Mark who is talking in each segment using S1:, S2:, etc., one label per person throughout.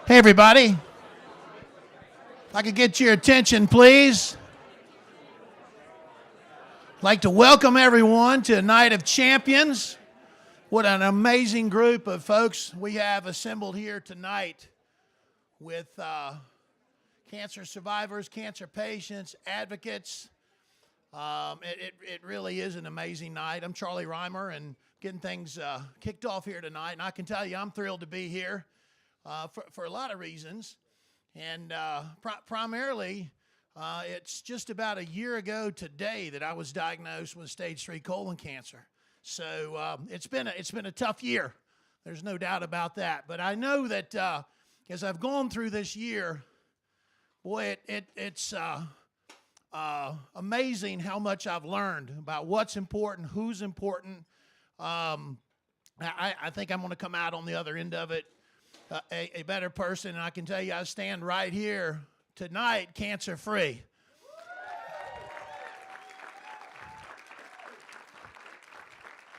S1: Hey, everybody. If I could get your attention, please. I'd like to welcome everyone to a night of champions. What an amazing group of folks we have assembled here tonight with cancer survivors, cancer patients, advocates. It really is an amazing night. I'm Charlie Reimer and getting things kicked off here tonight. And I can tell you I'm thrilled to be here. For a lot of reasons, and primarily, it's just about a year ago today that I was diagnosed with stage 3 colon cancer. So it's been a tough year. There's no doubt about that. But I know that as I've gone through this year, boy, it's amazing how much I've learned about what's important, who's important. I think I'm going to come out on the other end of it a better person, and I can tell you I stand right here tonight cancer-free.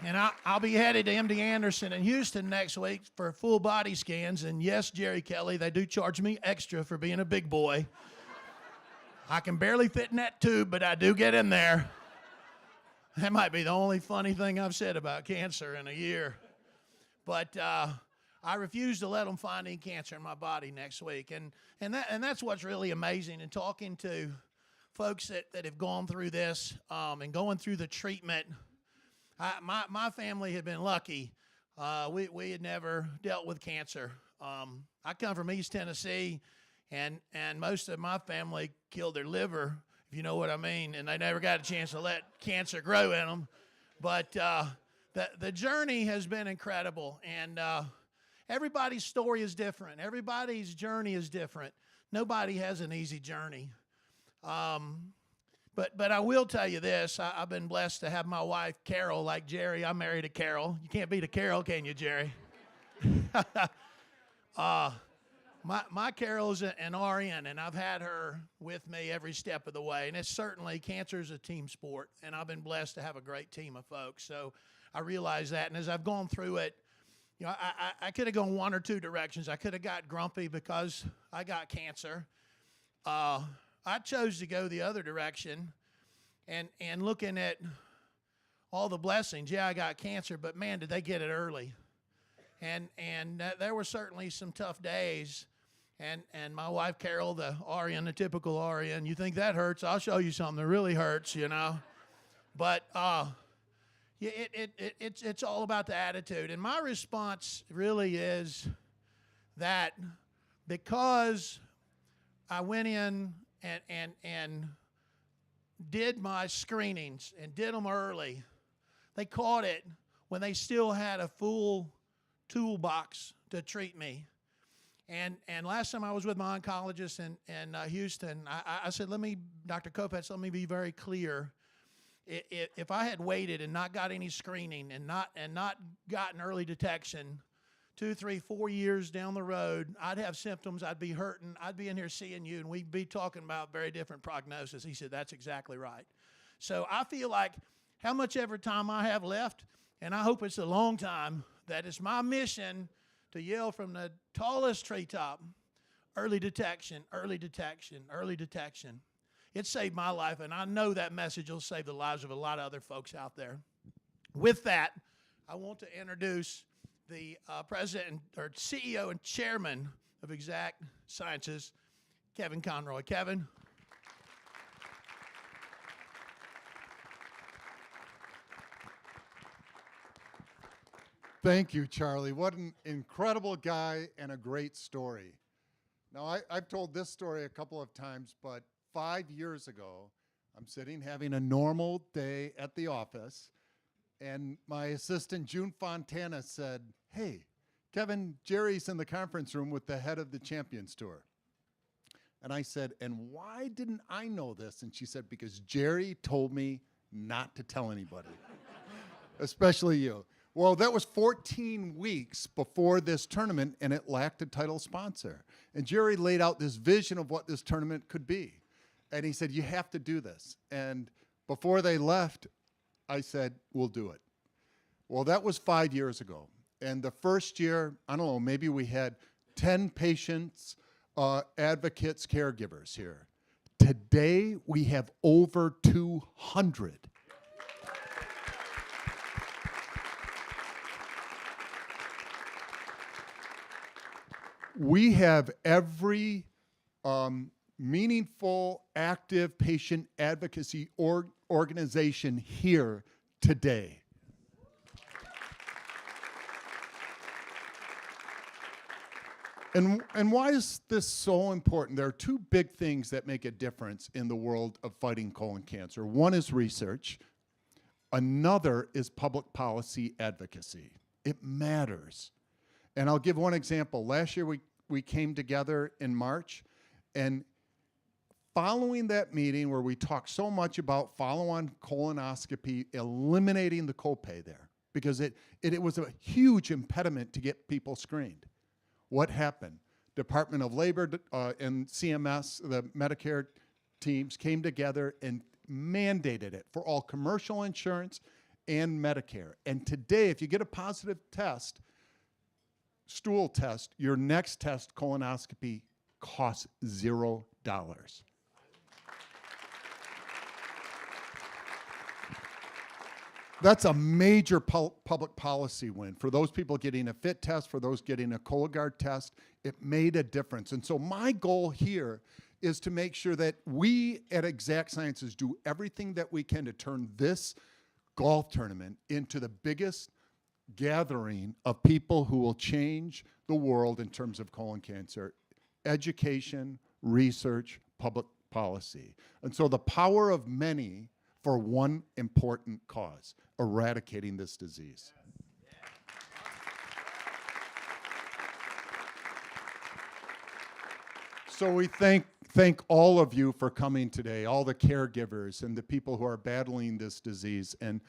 S1: And I'll be headed to MD Anderson in Houston next week for full body scans, and yes, Jerry Kelly, they do charge me extra for being a big boy. I can barely fit in that tube, but I do get in there. That might be the only funny thing I've said about cancer in a year. But I refuse to let them find any cancer in my body next week. And that's what's really amazing in talking to folks that have gone through this and going through the treatment. My family had been lucky. We had never dealt with cancer. I come from East Tennessee, and most of my family killed their liver, if you know what I mean, and they never got a chance to let cancer grow in them. But the journey has been incredible, and everybody's story is different. Everybody's journey is different. Nobody has an easy journey. But I will tell you this. I've been blessed to have my wife, Carol, like Jerry. I'm married to Carol. You can't beat a Carol, can you, Jerry? My Carol's an RN, and I've had her with me every step of the way. And it's certainly, cancer is a team sport, and I've been blessed to have a great team of folks. So I realize that. And as I've gone through it, you know, I could have gone one or two directions. I could have got grumpy because I got cancer. I chose to go the other direction and looking at all the blessings. Yeah, I got cancer, but man, did they get it early. And there were certainly some tough days. And my wife, Carol, the RN, the typical RN, you think that hurts? I'll show you something that really hurts, you know. But yeah, it's all about the attitude. And my response really is that because I went in and did my screenings and did them early, they caught it when they still had a full toolbox to treat me. And last time I was with my oncologist in Houston, I said, Dr. Kopetz, let me be very clear. If I had waited and not got any screening and not gotten early detection, 2, 3, 4 years down the road, I'd have symptoms, I'd be hurting, I'd be in here seeing you, and we'd be talking about very different prognosis. He said, that's exactly right. So I feel like how much ever time I have left, and I hope it's a long time, that it's my mission to yell from the tallest treetop, early detection, early detection, early detection. It saved my life, and I know that message will save the lives of a lot of other folks out there. With that, I want to introduce the president or CEO and chairman of Exact Sciences, Kevin Conroy. Kevin.
S2: Thank you, Charlie. What an incredible guy and a great story. Now, I've told this story a couple of times, but 5 years ago, I'm sitting having a normal day at the office, and my assistant, June Fontana, said, hey, Kevin, Jerry's in the conference room with the head of the Champions Tour. And I said, and why didn't I know this? And she said, because Jerry told me not to tell anybody, especially you. Well, that was 14 weeks before this tournament, and it lacked a title sponsor. And Jerry laid out this vision of what this tournament could be. And he said, you have to do this. And before they left, I said, we'll do it. Well, that was 5 years ago. And the first year, I don't know, maybe we had 10 patients, advocates, caregivers here. Today, we have over 200. We have every meaningful, active patient advocacy organization here today. And why is this so important? There are two big things that make a difference in the world of fighting colon cancer. One is research. Another is public policy advocacy. It matters. And I'll give one example. Last year, we came together in March, and following that meeting where we talked so much about follow-on colonoscopy, eliminating the copay there, because it was a huge impediment to get people screened. What happened? Department of Labor and CMS, the Medicare teams, came together and mandated it for all commercial insurance and Medicare. And today, if you get a positive test, stool test, your next test, colonoscopy, costs $0. That's a major public policy win. For those people getting a FIT test, for those getting a Cologuard test, it made a difference. And so my goal here is to make sure that we at Exact Sciences do everything that we can to turn this golf tournament into the biggest gathering of people who will change the world in terms of colon cancer, education, research, public policy. And so the power of many for one important cause, eradicating this disease. So we thank all of you for coming today, all the caregivers and the people who are battling this disease and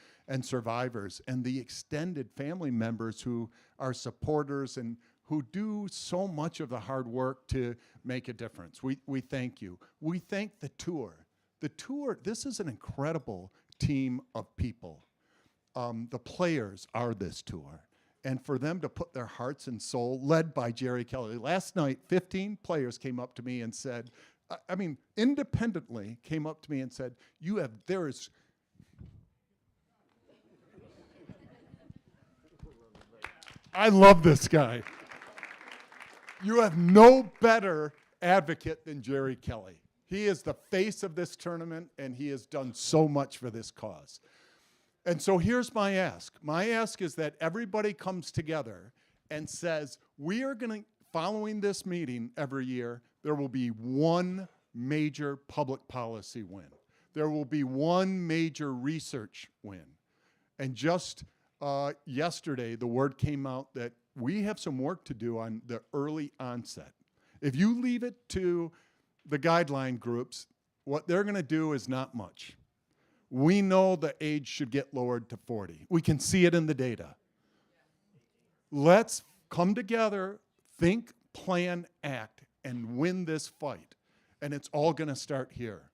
S2: survivors, and the extended family members who are supporters and who do so much of the hard work to make a difference. We thank you. We thank the tour. The tour, this is an incredible team of people. The players are this tour. And for them to put their hearts and soul, led by Jerry Kelly. Last night, 15 players came up to me and said, independently came up to me and said, I love this guy. You have no better advocate than Jerry Kelly. He is the face of this tournament, and he has done so much for this cause. And so here's my ask. My ask is that everybody comes together and says, we are going to, following this meeting every year, there will be one major public policy win. There will be one major research win. And just yesterday, the word came out that we have some work to do on the early onset. If you leave it to the guideline groups, what they're going to do is not much. We know the age should get lowered to 40. We can see it in the data. Let's come together, think, plan, act, and win this fight. And it's all going to start here.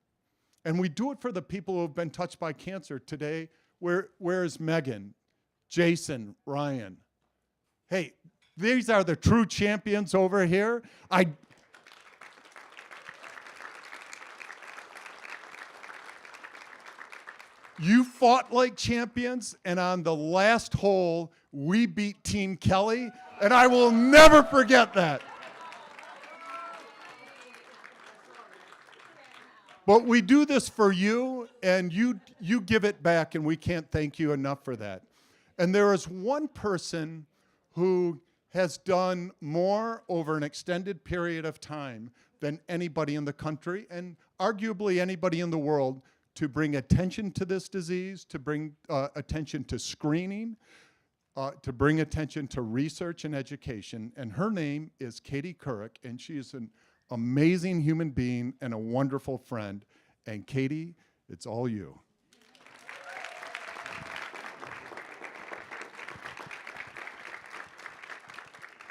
S2: And we do it for the people who have been touched by cancer today. Where is Megan, Jason, Ryan? Hey, these are the true champions over here. You fought like champions, and on the last hole, we beat Team Kelly, and I will never forget that. But we do this for you, and you give it back, and we can't thank you enough for that. And there is one person who has done more over an extended period of time than anybody in the country, and arguably anybody in the world, to bring attention to this disease, to bring attention to screening, to bring attention to research and education. And her name is Katie Couric, and she is an amazing human being and a wonderful friend. And Katie, it's all you.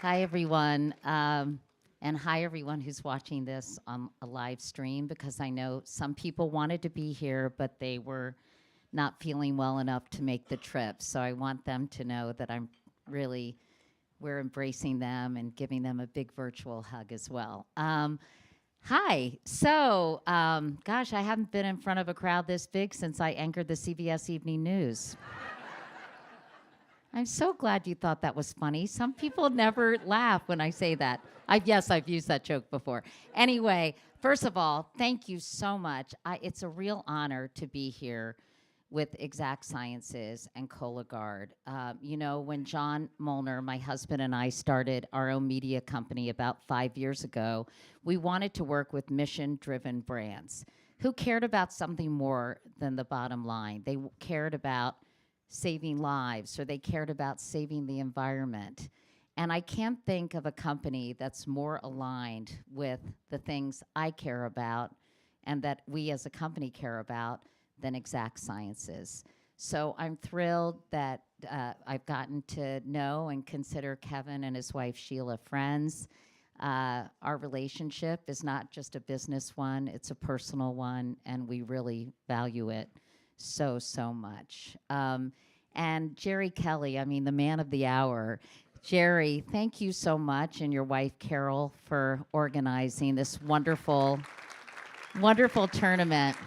S3: Hi, everyone. And hi, everyone who's watching this on a live stream, because I know some people wanted to be here, but they were not feeling well enough to make the trip. So I want them to know that I'm really we're embracing them and giving them a big virtual hug as well. Hi. So, gosh, I haven't been in front of a crowd this big since I anchored the CBS Evening News. I'm so glad you thought that was funny. Some people never laugh when I say that. Yes, I've used that joke before. Anyway, first of all, thank you so much. It's a real honor to be here with Exact Sciences and Cologuard. You know, when John Molnar, my husband, and I started our own media company about 5 years ago, we wanted to work with mission-driven brands who cared about something more than the bottom line. They cared about saving lives, or they cared about saving the environment. And I can't think of a company that's more aligned with the things I care about and that we as a company care about than Exact Sciences. So I'm thrilled that I've gotten to know and consider Kevin and his wife Sheila friends. Our relationship is not just a business one, it's a personal one, and we really value it so, so much. And Jerry Kelly, I mean, the man of the hour. Jerry, thank you so much, and your wife Carol, for organizing this wonderful, wonderful tournament.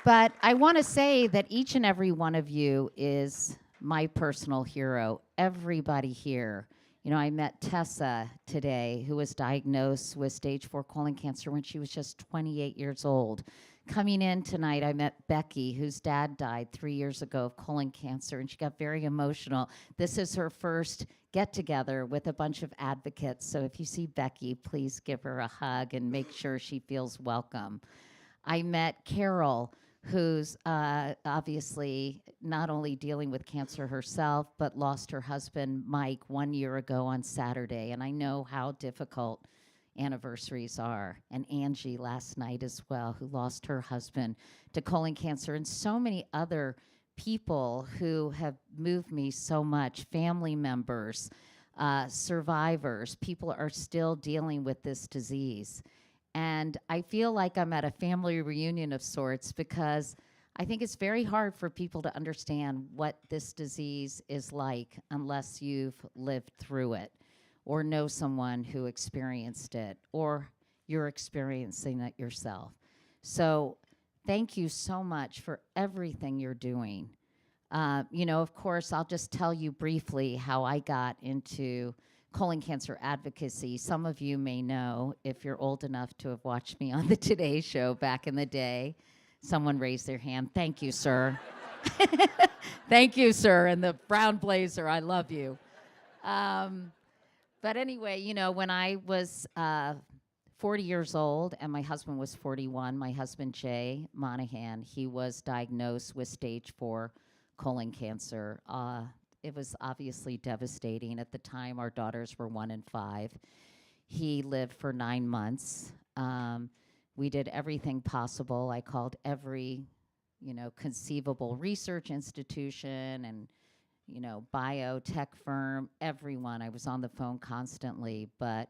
S3: But I want to say that each and every one of you is my personal hero. Everybody here. You know, I met Tessa today, who was diagnosed with stage 4 colon cancer when she was just 28 years old. Coming in tonight, I met Becky, whose dad died 3 years ago of colon cancer, and she got very emotional. This is her first get-together with a bunch of advocates, so if you see Becky, please give her a hug and make sure she feels welcome. I met Carol, who's obviously not only dealing with cancer herself, but lost her husband, Mike, 1 year ago on Saturday, and I know how difficult anniversaries are. And Angie last night as well, who lost her husband to colon cancer, and so many other people who have moved me so much, family members, survivors. People are still dealing with this disease. And I feel like I'm at a family reunion of sorts, because I think it's very hard for people to understand what this disease is like unless you've lived through it, or know someone who experienced it, or you're experiencing it yourself. So thank you so much for everything you're doing. You know, of course, I'll just tell you briefly how I got into colon cancer advocacy. Some of you may know, if you're old enough to have watched me on the Today Show back in the day. Someone raised their hand. Thank you, sir. Thank you, sir. And the brown blazer, I love you. But anyway, you know, when I was 40 years old and my husband was 41, my husband, Jay Monahan, he was diagnosed with stage 4 colon cancer. It was obviously devastating. At the time, our daughters were 1 and 5. He lived for 9 months. We did everything possible. I called every, you know, conceivable research institution and, you know, biotech firm, everyone. I was on the phone constantly, but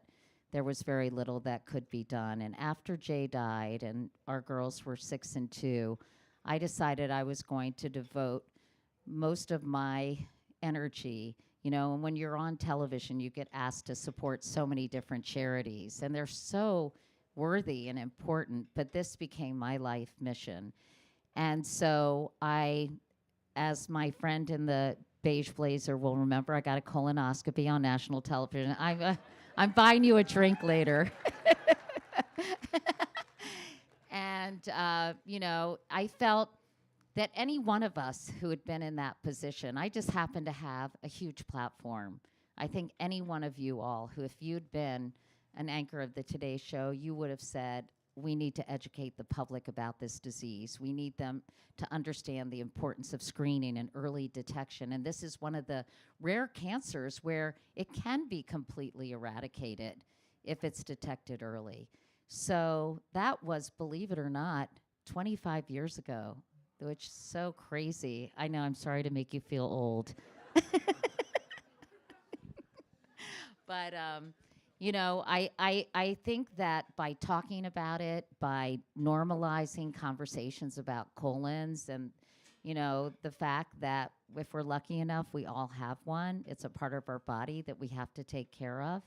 S3: there was very little that could be done. And after Jay died and our girls were 6 and 2, I decided I was going to devote most of my energy, you know, and when you're on television, you get asked to support so many different charities, and they're so worthy and important, but this became my life mission. And so I, as my friend in the beige blazer will remember, I got a colonoscopy on national television. I'm buying you a drink later. And, you know, I felt that any one of us who had been in that position, I just happened to have a huge platform. I think any one of you all who, if you'd been an anchor of the Today Show, you would have said, we need to educate the public about this disease. We need them to understand the importance of screening and early detection. And this is one of the rare cancers where it can be completely eradicated if it's detected early. So that was, believe it or not, 25 years ago, which is so crazy. I know, I'm sorry to make you feel old. But, you know, I think that by talking about it, by normalizing conversations about colons and, the fact that if we're lucky enough, we all have one. It's a part of our body that we have to take care of.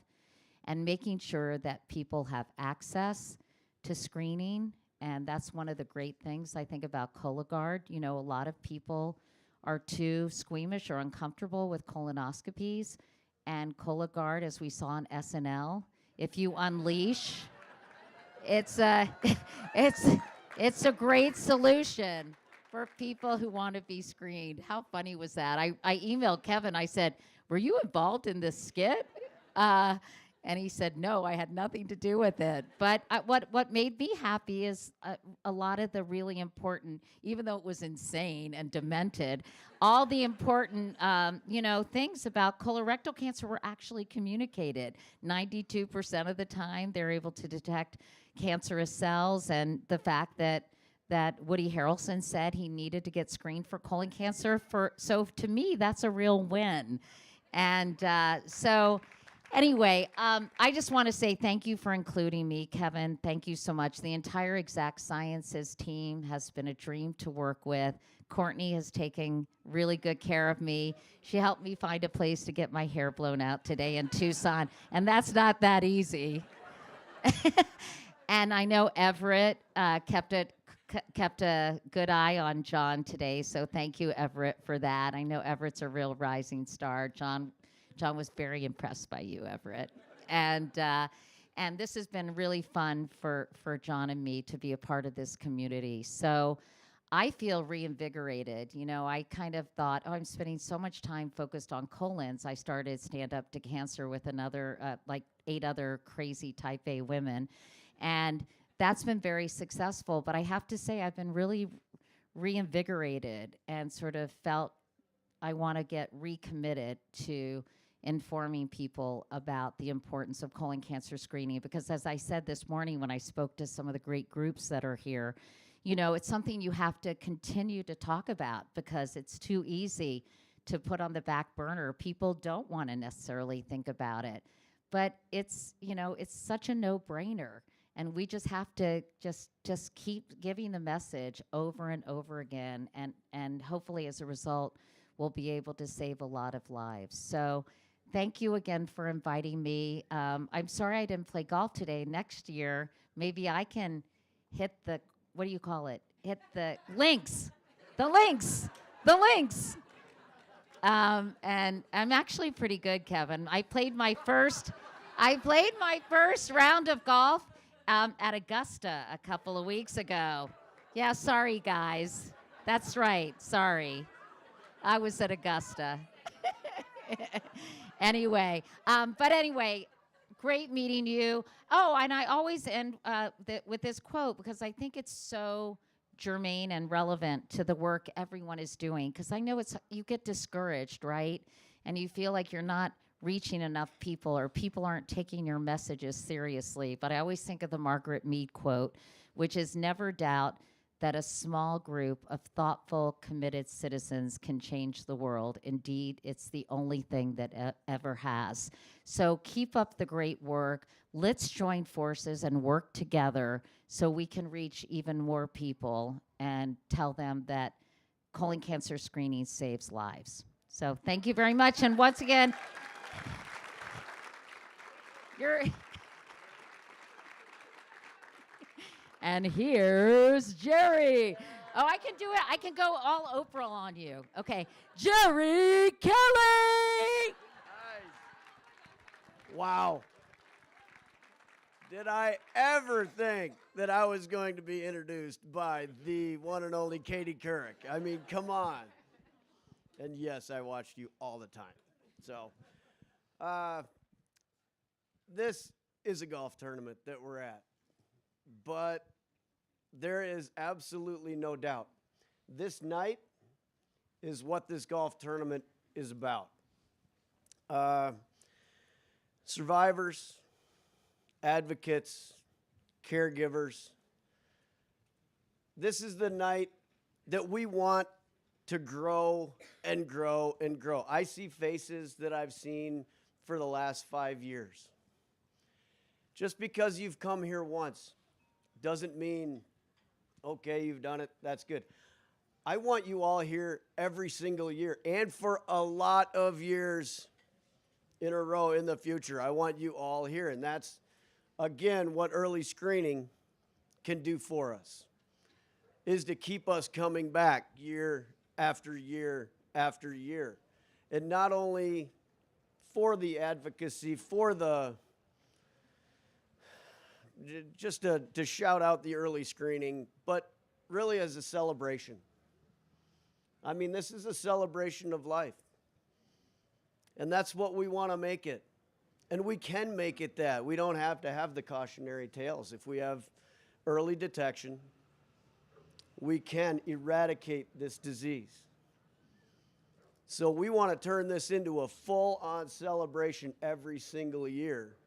S3: And making sure that people have access to screening. And that's one of the great things I think about Cologuard. A lot of people are too squeamish or uncomfortable with colonoscopies. And Cologuard, as we saw on SNL, if you unleash, it's a, it's a great solution for people who want to be screened. How funny was that? I emailed Kevin. I said, were you involved in this skit? And he said, no, I had nothing to do with it. But what made me happy is a lot of the really important, even though it was insane and demented, all the important, things about colorectal cancer were actually communicated. 92% of the time, they're able to detect cancerous cells, and the fact that Woody Harrelson said he needed to get screened for colon cancer. So to me, that's a real win. And anyway, I just want to say thank you for including me, Kevin. Thank you so much. The entire Exact Sciences team has been a dream to work with. Courtney has taken really good care of me. She helped me find a place to get my hair blown out today in Tucson, and that's not that easy. And I know Everett kept a good eye on John today, so thank you, Everett, for that. I know Everett's a real rising star. John was very impressed by you, Everett. And this has been really fun for John and me to be a part of this community. So I feel reinvigorated. I kind of thought, I'm spending so much time focused on colons. I started Stand Up to Cancer with another, 8 other crazy type A women. And that's been very successful. But I have to say, I've been really reinvigorated and sort of felt I want to get recommitted to informing people about the importance of colon cancer screening. Because as I said this morning when I spoke to some of the great groups that are here, it's something you have to continue to talk about because it's too easy to put on the back burner. People don't want to necessarily think about it. But it's such a no-brainer. And we just have to just keep giving the message over and over again. And hopefully as a result, we'll be able to save a lot of lives. So thank you again for inviting me. I'm sorry I didn't play golf today. Next year, maybe I can hit the, what do you call it? Hit the links. The links. The links. And I'm actually pretty good, Kevin. I played my first round of golf at Augusta a couple of weeks ago. Yeah, sorry, guys. That's right. Sorry. I was at Augusta. Anyway, great meeting you. Oh, and I always end with this quote because I think it's so germane and relevant to the work everyone is doing. Because I know you get discouraged, right? And you feel like you're not reaching enough people or people aren't taking your messages seriously. But I always think of the Margaret Mead quote, which is never doubt that a small group of thoughtful, committed citizens can change the world. Indeed, it's the only thing that ever has. So keep up the great work. Let's join forces and work together so we can reach even more people and tell them that colon cancer screening saves lives. So thank you very much. And once again, and here's Jerry. Oh, I can do it. I can go all Oprah on you. Okay. Jerry Kelly.
S4: Nice. Wow. Did I ever think that I was going to be introduced by the one and only Katie Couric? I mean, come on. And yes, I watched you all the time. So, this is a golf tournament that we're at. But there is absolutely no doubt. This night is what this golf tournament is about. Survivors, advocates, caregivers. This is the night that we want to grow and grow and grow. I see faces that I've seen for the last 5 years. Just because you've come here once doesn't mean, okay, you've done it, that's good. I want you all here every single year and for a lot of years in a row in the future. I want you all here. And that's, again, what early screening can do for us, is to keep us coming back year after year after year. And not only for the advocacy, for the, just to shout out the early screening, but really as a celebration. I mean, this is a celebration of life. And that's what we want to make it. And we can make it that. We don't have to have the cautionary tales. If we have early detection, we can eradicate this disease. So we want to turn this into a full-on celebration every single year.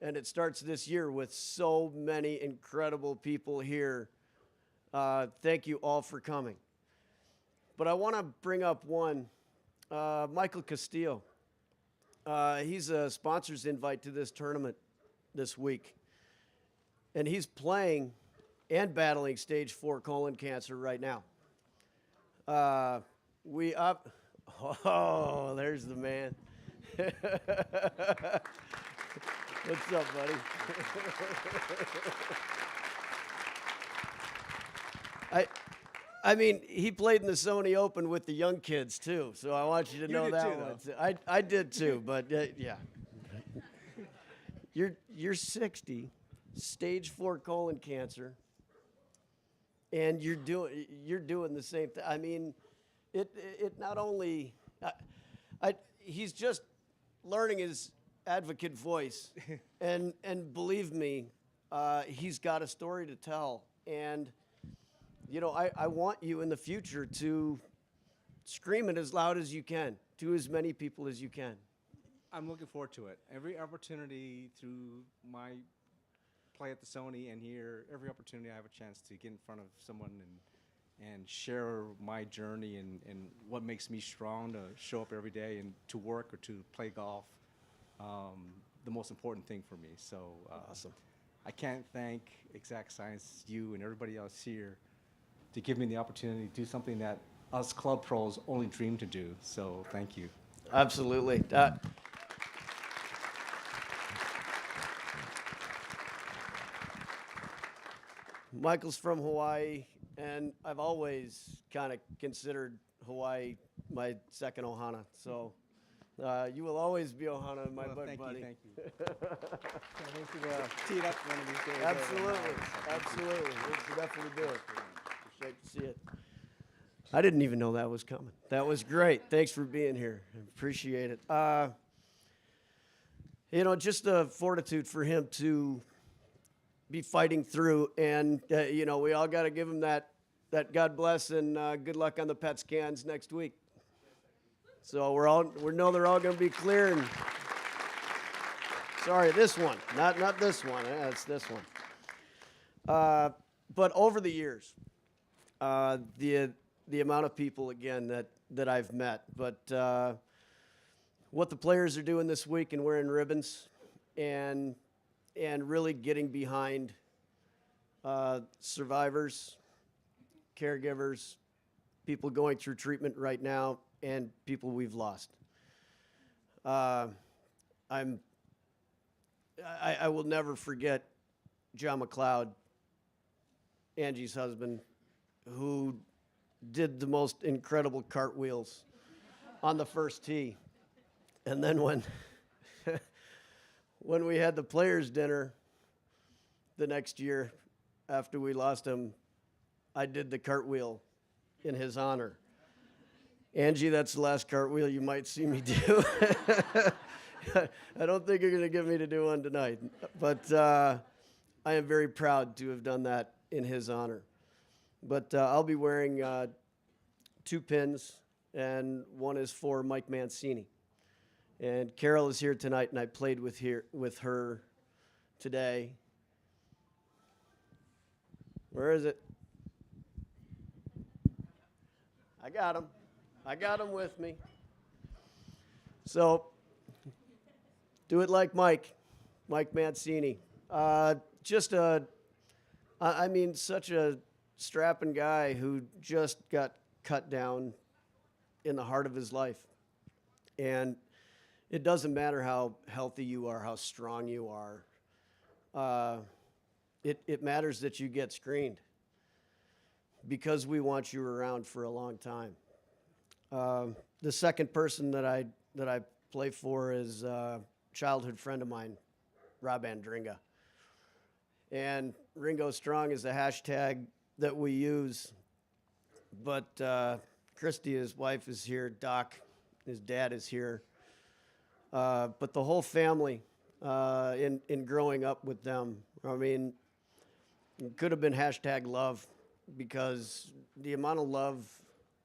S4: And it starts this year with so many incredible people here. Thank you all for coming. But I want to bring up one, Michael Castillo. He's a sponsor's invite to this tournament this week. And he's playing and battling stage 4 colon cancer right now. Oh, there's the man. What's up, buddy? I mean, he played in the Sony Open with the young kids, too, so I want you to know that one. I did, too, but yeah. You're 60, stage 4 colon cancer, and you're doing the same thing. I mean, it not only, he's just learning his advocate voice, and believe me, he's got a story to tell, and you know, I want you in the future to scream it as loud as you can to as many people as you can.
S5: I'm looking forward to it. Every opportunity through my play at the Sony and here, every opportunity I have a chance to get in front of someone and share my journey and what makes me strong to show up every day and to work or to play golf, the most important thing for me. So
S4: Awesome.
S5: I can't thank Exact Science, you and everybody else here to give me the opportunity to do something that us club pros only dream to do. So thank you.
S4: Absolutely. Michael's from Hawaii, and I've always kind of considered Hawaii my second Ohana. So you will always be Ohana, my buddy.
S5: Thank you. Thanks for tee it up one of these days.
S4: Absolutely. We should definitely do it. Great to see it. I didn't even know that was coming. That was great. Thanks for being here. I appreciate it. You know, just the fortitude for him to be fighting through, and you know, we all got to give him that God bless and good luck on the PET scans next week. So we know they're all going to be clear. And sorry, this one, not this one. It's this one. But over the years, the amount of people again that I've met, but what the players are doing this week and wearing ribbons, and really getting behind survivors, caregivers, people going through treatment right now, and people we've lost. I will never forget John McLeod, Angie's husband, who did the most incredible cartwheels on the first tee. And then when we had the players' dinner the next year after we lost him, I did the cartwheel in his honor. Angie, that's the last cartwheel you might see me do. I don't think you're going to get me to do one tonight, but I am very proud to have done that in his honor. But I'll be wearing 2 pins, and one is for Mike Mancini. And Carol is here tonight, and I played with her today. Where is it? I got him. I got him with me. So, do it like Mike Mancini. I mean, such a strapping guy who just got cut down in the heart of his life. And it doesn't matter how healthy you are, how strong you are. It matters that you get screened because we want you around for a long time. The second person that I play for is a childhood friend of mine, Rob Andringa. And Ringo Strong is a hashtag that we use. But Christy, his wife, is here. Doc, his dad, is here. But the whole family, in growing up with them, I mean, it could have been hashtag love, because the amount of love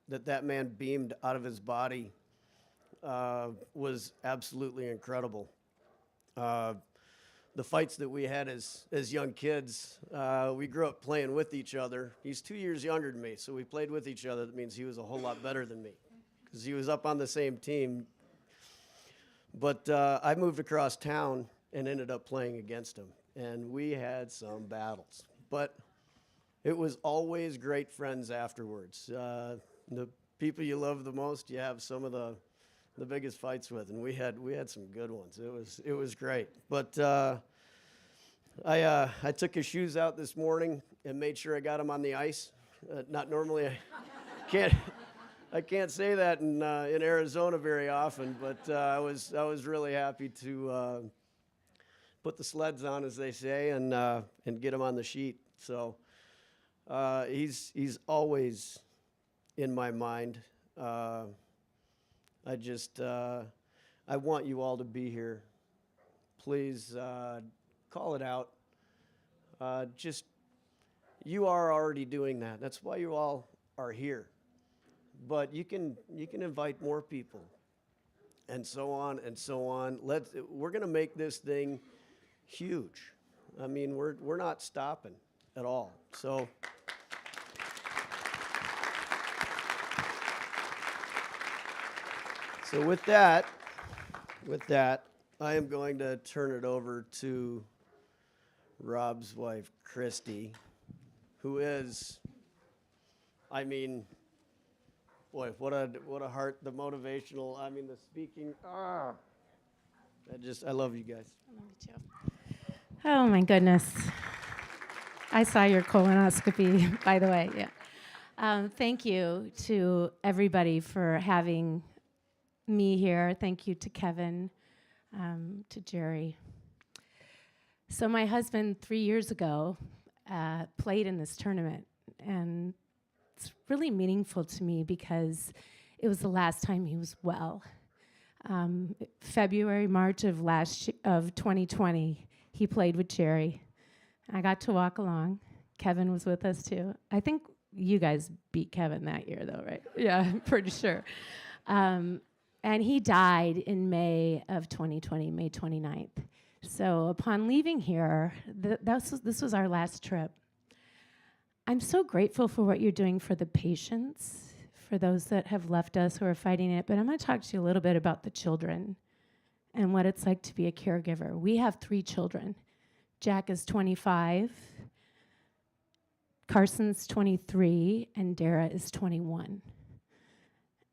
S4: that man beamed out of his body was absolutely incredible. The fights that we had as young kids, we grew up playing with each other. He's 2 years younger than me, so we played with each other. That means he was a whole lot better than me because he was up on the same team. But I moved across town and ended up playing against him, and we had some battles. But it was always great friends afterwards. The people you love the most, you have some of the biggest fights with, and we had some good ones. It was great. But I took his shoes out this morning and made sure I got him on the ice. Not normally, I can't say that in Arizona very often, but I was really happy to put the sleds on, as they say, and get him on the sheet. So he's always in my mind. I want you all to be here. Please call it out. You are already doing that. That's why you all are here. But you can invite more people, and so on and so on. We're going to make this thing huge. I mean, we're not stopping at all. So. So with that, I am going to turn it over to Rob's wife, Christy, who is, I mean, boy, what a heart, the motivational, I mean, the speaking, I love you guys.
S6: I love you too. Oh my goodness. I saw your colonoscopy, by the way, yeah. Thank you to everybody for having me here. Thank you to Kevin, to Jerry. So my husband, 3 years ago, played in this tournament, and it's really meaningful to me because it was the last time he was well. February, March of 2020, he played with Jerry. I got to walk along. Kevin was with us too. I think you guys beat Kevin that year though, right? Yeah, I'm pretty sure. And he died in May of 2020, May 29th. So upon leaving here, this was our last trip. I'm so grateful for what you're doing for the patients, for those that have left us who are fighting it, but I'm going to talk to you a little bit about the children and what it's like to be a caregiver. We have 3 children. Jack is 25, Carson's 23, and Dara is 21.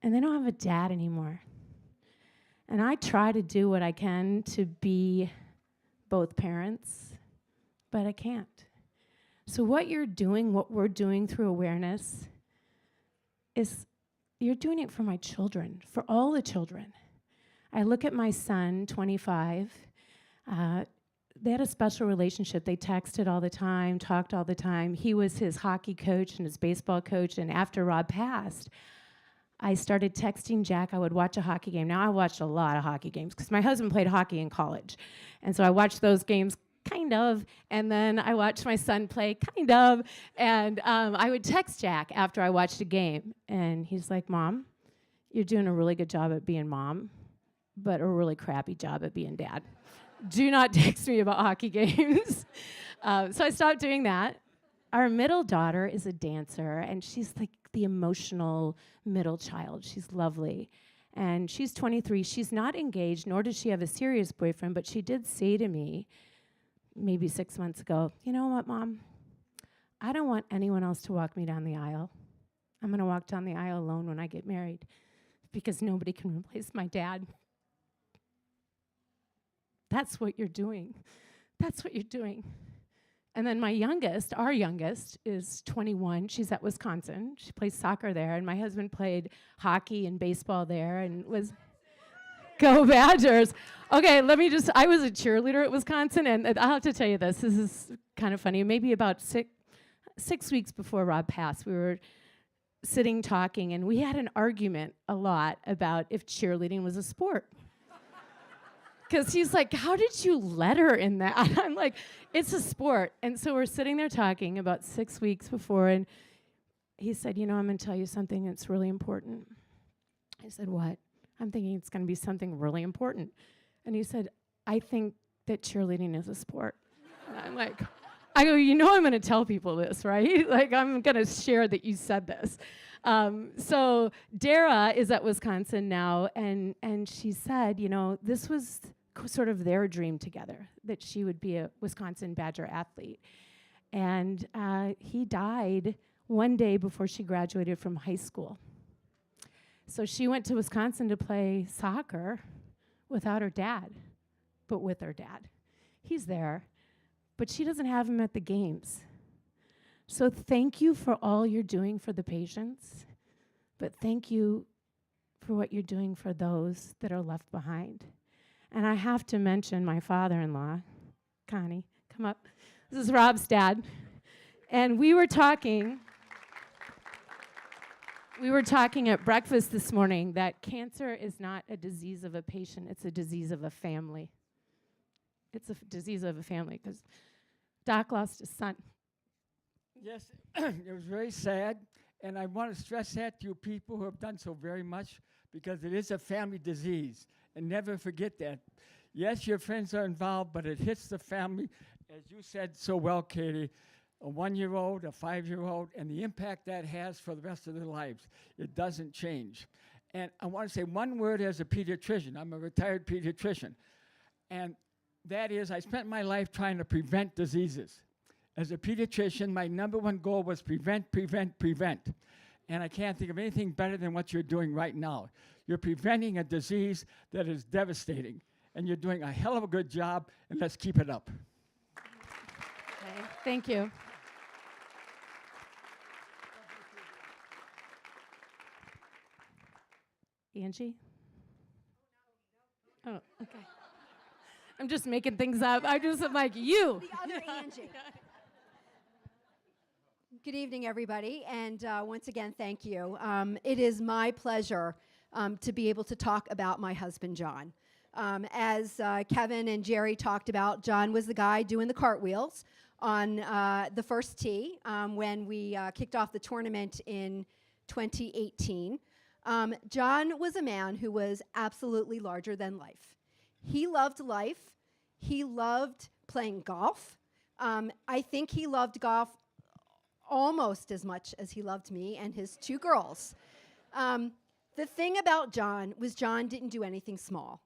S6: And they don't have a dad anymore. And I try to do what I can to be both parents, but I can't. So what you're doing, what we're doing through awareness, is you're doing it for my children, for all the children. I look at my son, 25. They had a special relationship. They texted all the time, talked all the time. He was his hockey coach and his baseball coach, and after Rob passed, I started texting Jack. I would watch a hockey game. Now, I watched a lot of hockey games because my husband played hockey in college. And so I watched those games, kind of, and then I watched my son play, kind of, and I would text Jack after I watched a game. And he's like, Mom, you're doing a really good job at being mom, but a really crappy job at being dad. Do not text me about hockey games. So I stopped doing that. Our middle daughter is a dancer, and she's like the emotional middle child. She's lovely. And she's 23. She's not engaged, nor does she have a serious boyfriend, but she did say to me maybe 6 months ago, you know what, Mom? I don't want anyone else to walk me down the aisle. I'm going to walk down the aisle alone when I get married because nobody can replace my dad. That's what you're doing. That's what you're doing. And then my youngest, our youngest, is 21. She's at Wisconsin. She plays soccer there, and my husband played hockey and baseball there and was... Go Badgers. Okay, I was a cheerleader at Wisconsin, and I'll have to tell you this. This is kind of funny. Maybe about six weeks before Rob passed, we were sitting talking, and we had an argument a lot about if cheerleading was a sport. Because he's like, how did you let her in that? I'm like, it's a sport. And so we're sitting there talking about 6 weeks before, and he said, I'm going to tell you something that's really important. I said, what? I'm thinking it's going to be something really important. And he said, I think that cheerleading is a sport. And I'm like, I'm going to tell people this, right? Like, I'm going to share that you said this. So Dara is at Wisconsin now, and she said, this was sort of their dream together, that she would be a Wisconsin Badger athlete. And he died one day before she graduated from high school. So she went to Wisconsin to play soccer without her dad, but with her dad. He's there, but she doesn't have him at the games. So thank you for all you're doing for the patients, but thank you for what you're doing for those that are left behind. And I have to mention my father-in-law, Connie, come up. This is Rob's dad. And we were talking at breakfast this morning that cancer is not a disease of a patient, it's a disease of a family. It's a disease of a family because Doc lost his son.
S7: Yes, it was very sad, and I want to stress that to you people who have done so very much because it is a family disease, and never forget that. Yes, your friends are involved, but it hits the family, as you said so well, Katie, a 1-year-old, a 5-year-old, and the impact that has for the rest of their lives. It doesn't change. And I want to say one word as a pediatrician. I'm a retired pediatrician. And that is, I spent my life trying to prevent diseases. As a pediatrician, my number one goal was prevent, prevent, prevent. And I can't think of anything better than what you're doing right now. You're preventing a disease that is devastating. And you're doing a hell of a good job, and let's keep it up.
S6: Okay, thank you. Angie? Oh, okay. I'm just making things up. I'm like, you.
S8: The other Angie. Good evening, everybody, and once again, thank you. It is my pleasure to be able to talk about my husband, John. As Kevin and Jerry talked about, John was the guy doing the cartwheels on the first tee when we kicked off the tournament in 2018. John was a man who was absolutely larger than life. He loved life. He loved playing golf. I think he loved golf almost as much as he loved me and his 2 girls. The thing about John was John didn't do anything small.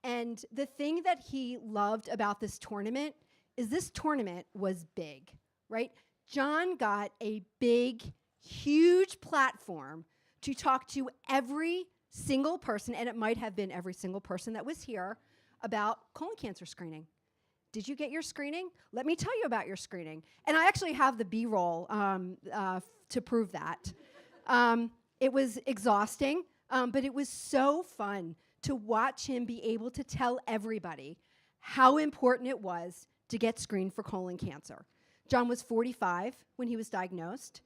S8: And the thing that he loved about this tournament is this tournament was big, right? John got a big, huge platform to talk to every single person, and it might have been every single person that was here, about colon cancer screening. Did you get your screening? Let me tell you about your screening. And I actually have the B-roll to prove that. It was exhausting, but it was so fun to watch him be able to tell everybody how important it was to get screened for colon cancer. John was 45 when he was diagnosed.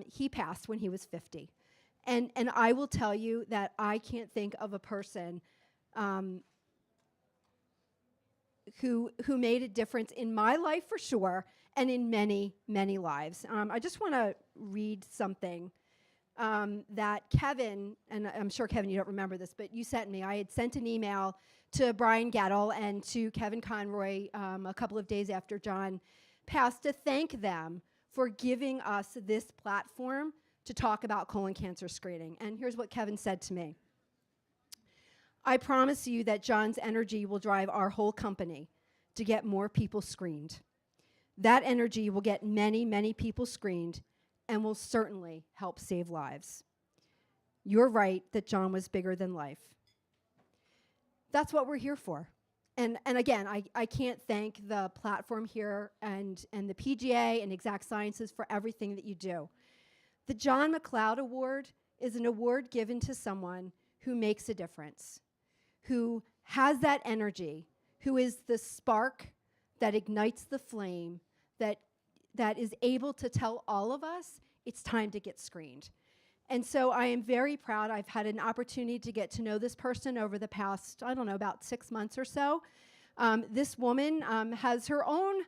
S8: He passed when he was 50. And I will tell you that I can't think of a person who made a difference in my life for sure, and in many, many lives. I just want to read something that Kevin, and I'm sure, Kevin, you don't remember this, but you sent me. I had sent an email to Brian Gettle and to Kevin Conroy a couple of days after John passed to thank them for giving us this platform to talk about colon cancer screening. And here's what Kevin said to me. I promise you that John's energy will drive our whole company to get more people screened. That energy will get many, many people screened and will certainly help save lives. You're right that John was bigger than life. That's what we're here for. And again, I can't thank the platform here and the PGA and Exact Sciences for everything that you do. The John McLeod Award is an award given to someone who makes a difference, who has that energy, who is the spark that ignites the flame, that is able to tell all of us it's time to get screened. And so I am very proud. I've had an opportunity to get to know this person over the past, I don't know, about 6 months or so. This woman has her own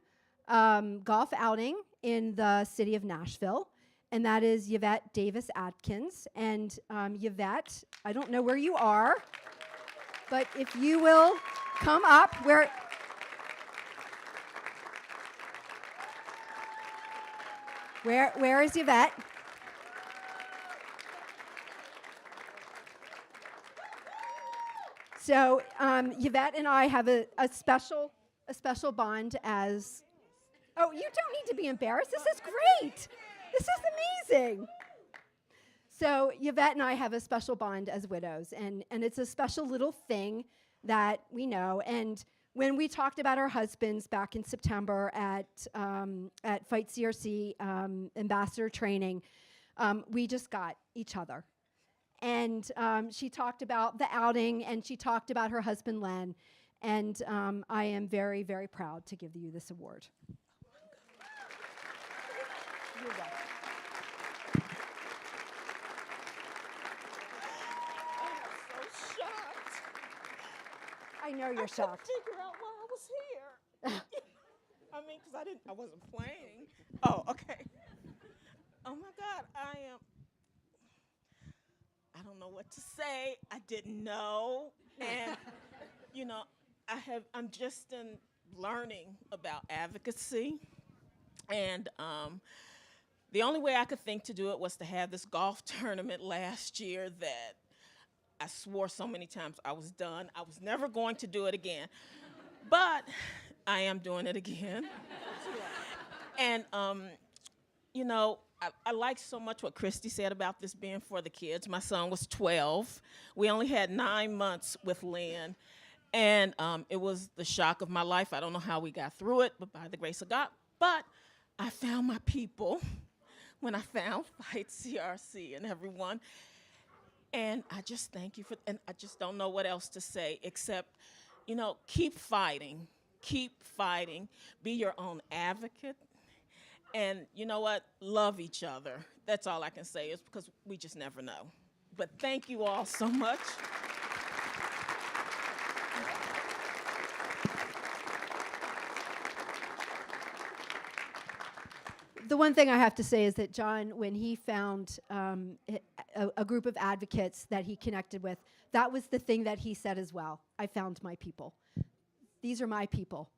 S8: golf outing in the city of Nashville, and that is Yvette Davis Atkins. And Yvette, I don't know where you are, but if you will come up, where is Yvette? So Yvette and I have a special bond as. Oh, you don't need to be embarrassed. This is great. This is amazing. So Yvette and I have a special bond as widows, and it's a special little thing that we know. And when we talked about our husbands back in September at Fight CRC ambassador training, we just got each other. And she talked about the outing, and she talked about her husband, Len. And I am very, very proud to give you this award. You're welcome.
S9: I'm so shocked.
S8: I know you're
S9: I
S8: shocked.
S9: couldn't figure out why I was here. I mean, because I wasn't playing. Oh, okay. Oh my God, I don't know what to say. I didn't know, and you know, I'm just in learning about advocacy, and the only way I could think to do it was to have this golf tournament last year that I swore so many times I was done. I was never going to do it again, but I am doing it again, and you know. I like so much what Christy said about this being for the kids. My son was 12. We only had 9 months with Lynn, and it was the shock of my life. I don't know how we got through it, but by the grace of God. But I found my people when I found Fight CRC and everyone, and I just thank you and I just don't know what else to say except, you know, keep fighting, be your own advocate. And you know what? Love each other. That's all I can say is because we just never know. But thank you all so much.
S8: The one thing I have to say is that John, when he found a group of advocates that he connected with, that was the thing that he said as well. I found my people. These are my people.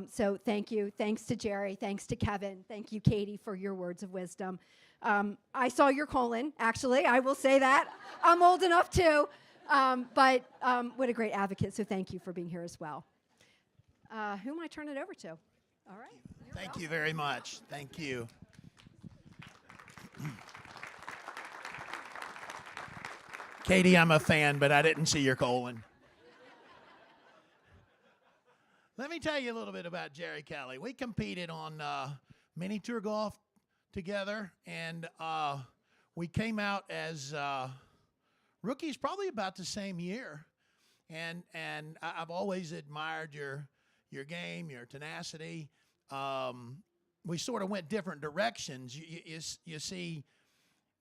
S8: So thank you. Thanks to Jerry. Thanks to Kevin. Thank you, Katie, for your words of wisdom. I saw your colon, actually. I will say that. I'm old enough, too. But what a great advocate. So thank you for being here as well. Who am I turning it over to? All right.
S1: Thank you very much. Thank you. Katie, I'm a fan, but I didn't see your colon. Let me tell you a little bit about Jerry Kelly. We competed on mini tour golf together, and we came out as rookies probably about the same year. And I've always admired your game, your tenacity. We sort of went different directions. You see,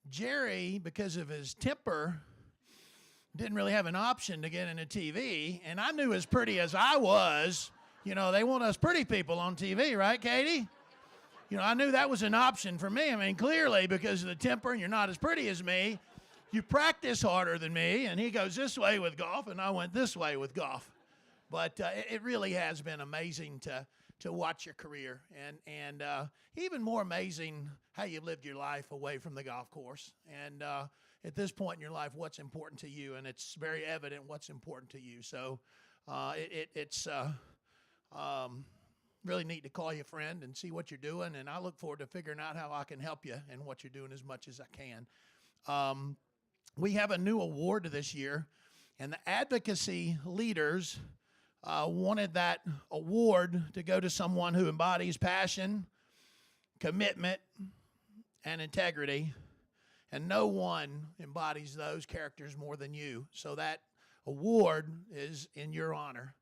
S1: Jerry, because of his temper, didn't really have an option to get into TV. And I knew as pretty as I was, you know, they want us pretty people on TV, right, Katie? You know, I knew that was an option for me. I mean, clearly, because of the temper and you're not as pretty as me, you practice harder than me. And he goes this way with golf, and I went this way with golf. But it really has been amazing to watch your career. And even more amazing how you lived your life away from the golf course. And at this point in your life, what's important to you. And it's very evident what's important to you. So it's really neat to call you friend and see what you're doing, and I look forward to figuring out how I can help you in what you're doing as much as I can. We have a new award this year, and the advocacy leaders wanted that award to go to someone who embodies passion, commitment, and integrity, and no one embodies those characters more than you. So that award is in your honor.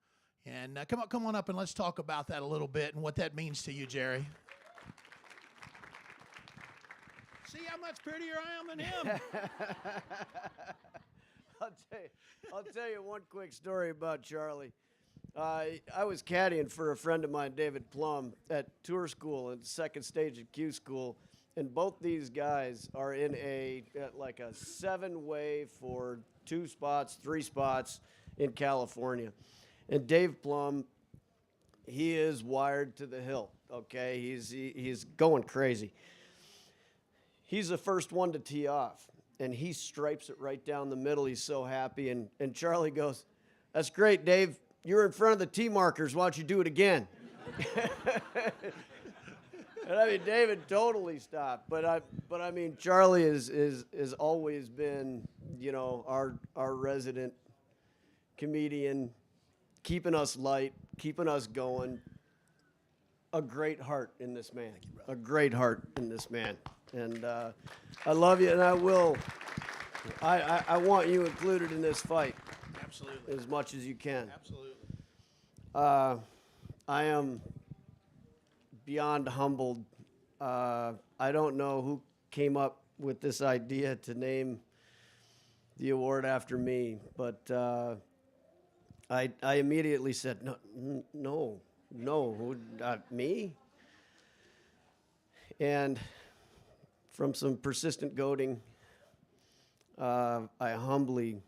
S1: And come on up and let's talk about that a little bit and what that means to you, Jerry. See how much prettier I am than him.
S4: I'll tell you one quick story about Charlie. I was caddying for a friend of mine, David Plum, at tour school and second stage at Q school, and both these guys are in like a 7-way for 2 spots, 3 spots in California. And Dave Plum, he is wired to the hilt. Okay, he's going crazy. He's the first one to tee off, and he stripes it right down the middle. He's so happy, and Charlie goes, "That's great, Dave. You're in front of the tee markers. Why don't you do it again?" And I mean, David totally stopped. But I mean, Charlie is always been, you know, our resident comedian, keeping us light, keeping us going. A great heart in this man. A great heart in this man. And I love you, and I will. I want you included in this fight.
S1: Absolutely.
S4: As much as you can.
S1: Absolutely.
S4: I am beyond humbled. I don't know who came up with this idea to name the award after me, but I immediately said, no, me? And from some persistent goading, I humbly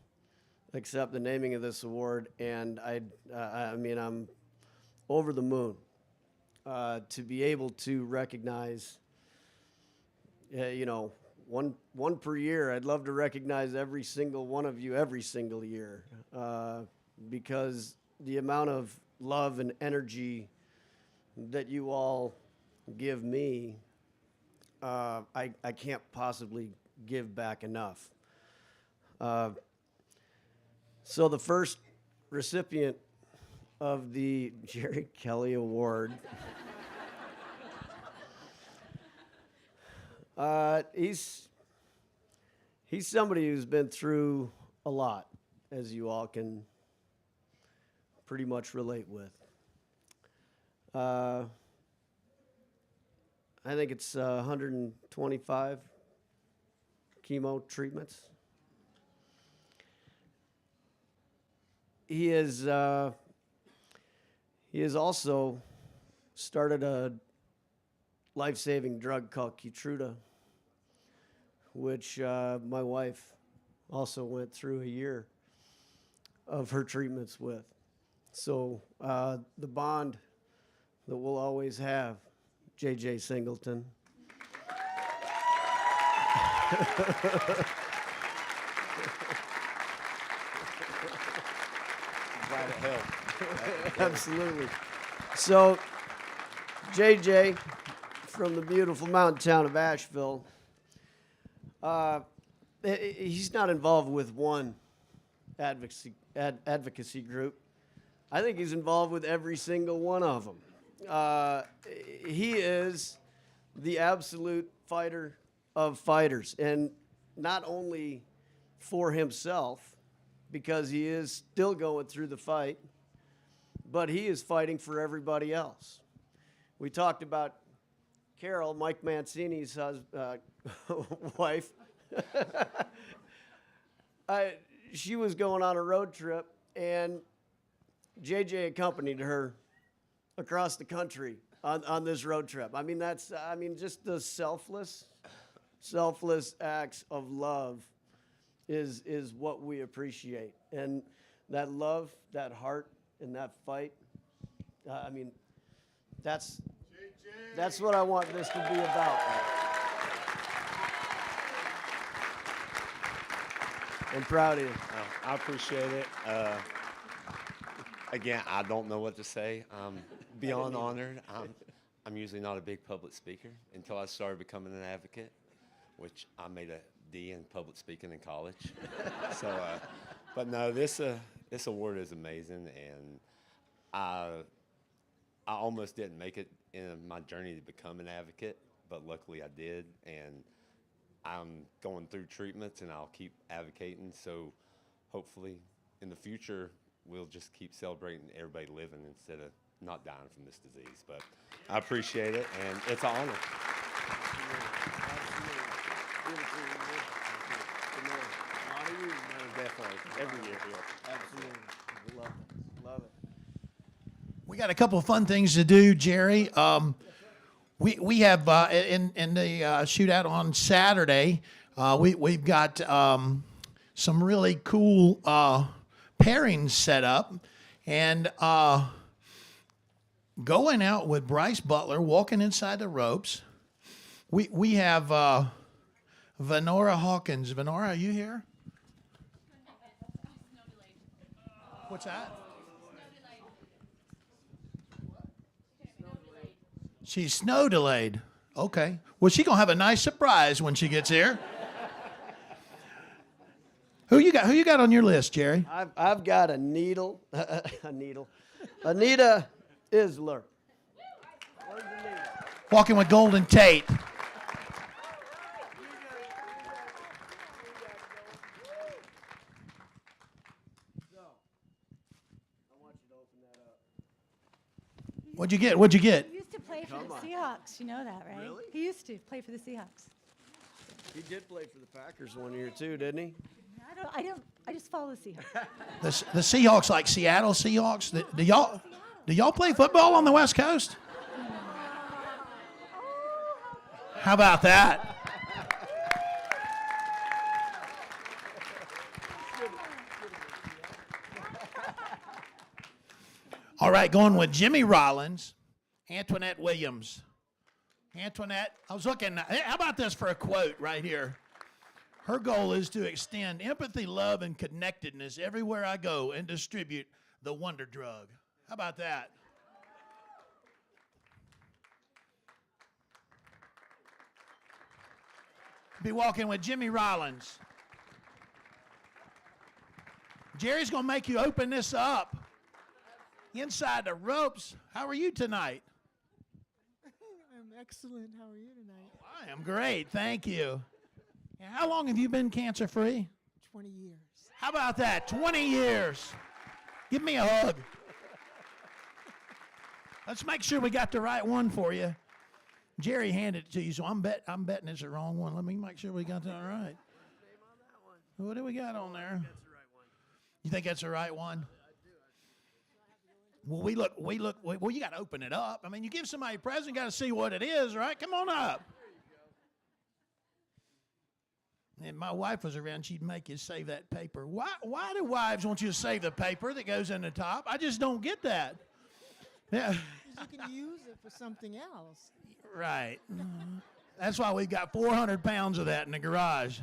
S4: accept the naming of this award, and I mean, I'm over the moon to be able to recognize, you know, one per year. I'd love to recognize every single one of you every single year, because the amount of love and energy that you all give me, I can't possibly give back enough. So the first recipient of the Jerry Kelly Award, he's somebody who's been through a lot, as you all can pretty much relate with. I think it's 125 chemo treatments. He has also started a life-saving drug called Keytruda, which my wife also went through a year of her treatments with. So the bond that we'll always have, J.J. Singleton.
S10: Glad to help.
S4: Absolutely. So, JJ, from the beautiful mountain town of Asheville, he's not involved with one advocacy group. I think he's involved with every single one of them. He is the absolute fighter of fighters, and not only for himself, because he is still going through the fight, but he is fighting for everybody else. We talked about Carol, Mike Mancini's wife. She was going on a road trip, and JJ accompanied her across the country on this road trip. I mean, just the selfless acts of love is what we appreciate. And that love, that heart, and that fight, I mean, that's what I want this to be about. I'm proud of you.
S10: I appreciate it. Again, I don't know what to say. I'm beyond honored. I'm usually not a big public speaker until I started becoming an advocate, which I made a D in public speaking in college. So, but no, this award is amazing, and I almost didn't make it in my journey to become an advocate, but luckily I did, and I'm going through treatments, and I'll keep advocating. So hopefully in the future, we'll just keep celebrating everybody living instead of not dying from this disease. But I appreciate it, and it's an honor.
S4: Definitely. Every year here. Absolutely. Love it. Love it.
S1: We got a couple of fun things to do, Jerry. We have in the shootout on Saturday. We've got some really cool pairings set up, and going out with Bryce Butler, walking inside the ropes. We have Venora Hawkins. Venora, are you here? What's that? She's snow delayed. Okay. Well, she's going to have a nice surprise when she gets here. Who you got on your list, Jerry?
S4: I've got a needle. Anita Isler. Where's Anita?
S1: Walking with Golden Tate. What'd you get? What'd you get?
S11: He used to play for the Seahawks. You know that, right?
S4: Really?
S11: He used to play for the Seahawks.
S4: He did play for the Packers one year too, didn't he?
S11: I just follow the Seahawks.
S1: The Seahawks, like Seattle Seahawks. Do y'all play football on the West Coast? How about that? All right, going with Jimmy Rollins, Antoinette Williams. Antoinette, I was looking, how about this for a quote right here? Her goal is to extend empathy, love, and connectedness everywhere I go and distribute the wonder drug. How about that? Be walking with Jimmy Rollins. Jerry's going to make you open this up. Inside the ropes. How are you tonight?
S12: I'm excellent. How are you tonight?
S1: I am great. Thank you. How long have you been cancer-free?
S12: 20 years.
S1: How about that? 20 years. Give me a hug. Let's make sure we got the right one for you. Jerry handed it to you, so I'm betting it's the wrong one. Let me make sure we got that right. What do we got on there? You think that's the right one? Well, well, you got to open it up. I mean, you give somebody a present, you got to see what it is, right? Come on up. And my wife was around, she'd make you save that paper. Why do wives want you to save the paper that goes in the top? I just don't get that. Yeah.
S12: Because you can use it for something else.
S1: Right. That's why we've got 400 pounds of that in the garage.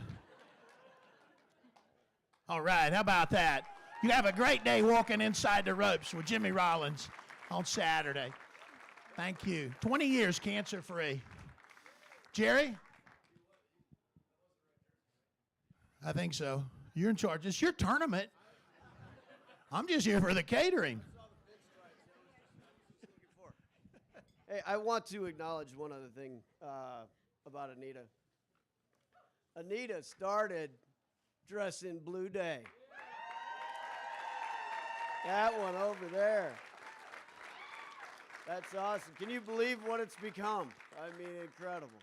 S1: All right, how about that? You have a great day walking inside the ropes with Jimmy Rollins on Saturday. Thank you. 20 years cancer-free. Jerry? I think so. You're in charge. It's your tournament. I'm just here for the catering.
S4: Hey, I want to acknowledge one other thing about Anita. Anita started dressing Blue Day. That one over there. That's awesome. Can you believe what it's become? I mean, incredible.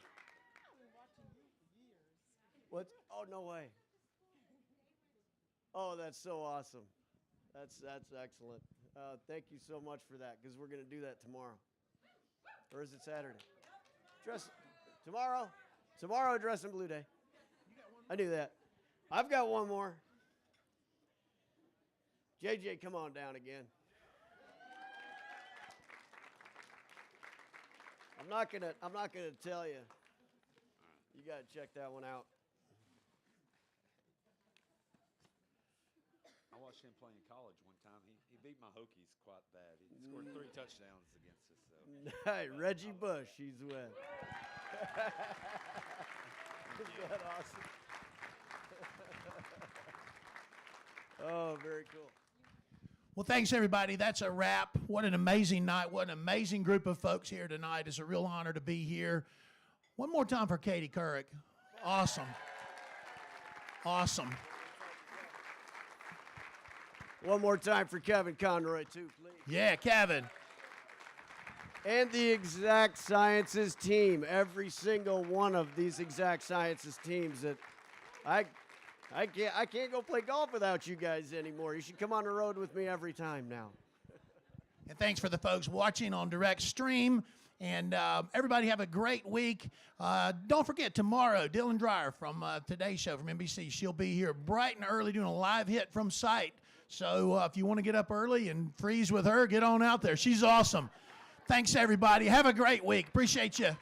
S4: What? Oh, no way. Oh, that's so awesome. That's excellent. Thank you so much for that, because we're going to do that tomorrow. Or is it Saturday? Tomorrow, dress in Blue Day. I knew that. I've got one more. JJ, come on down again. I'm not gonna tell you. You gotta check that one out.
S10: I watch
S13: watched him play in college one time. He beat my Hokies quite bad. He scored 3 touchdowns against us. So.
S4: Reggie Bush, he's with. Isn't that awesome? Oh, very cool.
S1: Well, thanks, everybody. That's a wrap. What an amazing night. What an amazing group of folks here tonight. It's a real honor to be here. One more time for Katie Couric. Awesome. Awesome.
S4: One more time for Kevin Conroy, too, please.
S1: Yeah, Kevin.
S4: And the Exact Sciences team. Every single one of these Exact Sciences teams that I can't go play golf without you guys anymore. You should come on the road with me every time now.
S1: And thanks for the folks watching on direct stream. And everybody have a great week. Don't forget, tomorrow, Dylan Dreyer from Today's Show from NBC. She'll be here bright and early doing a live hit from site. So if you want to get up early and freeze with her, get on out there. She's awesome. Thanks, everybody. Have a great week. Appreciate you.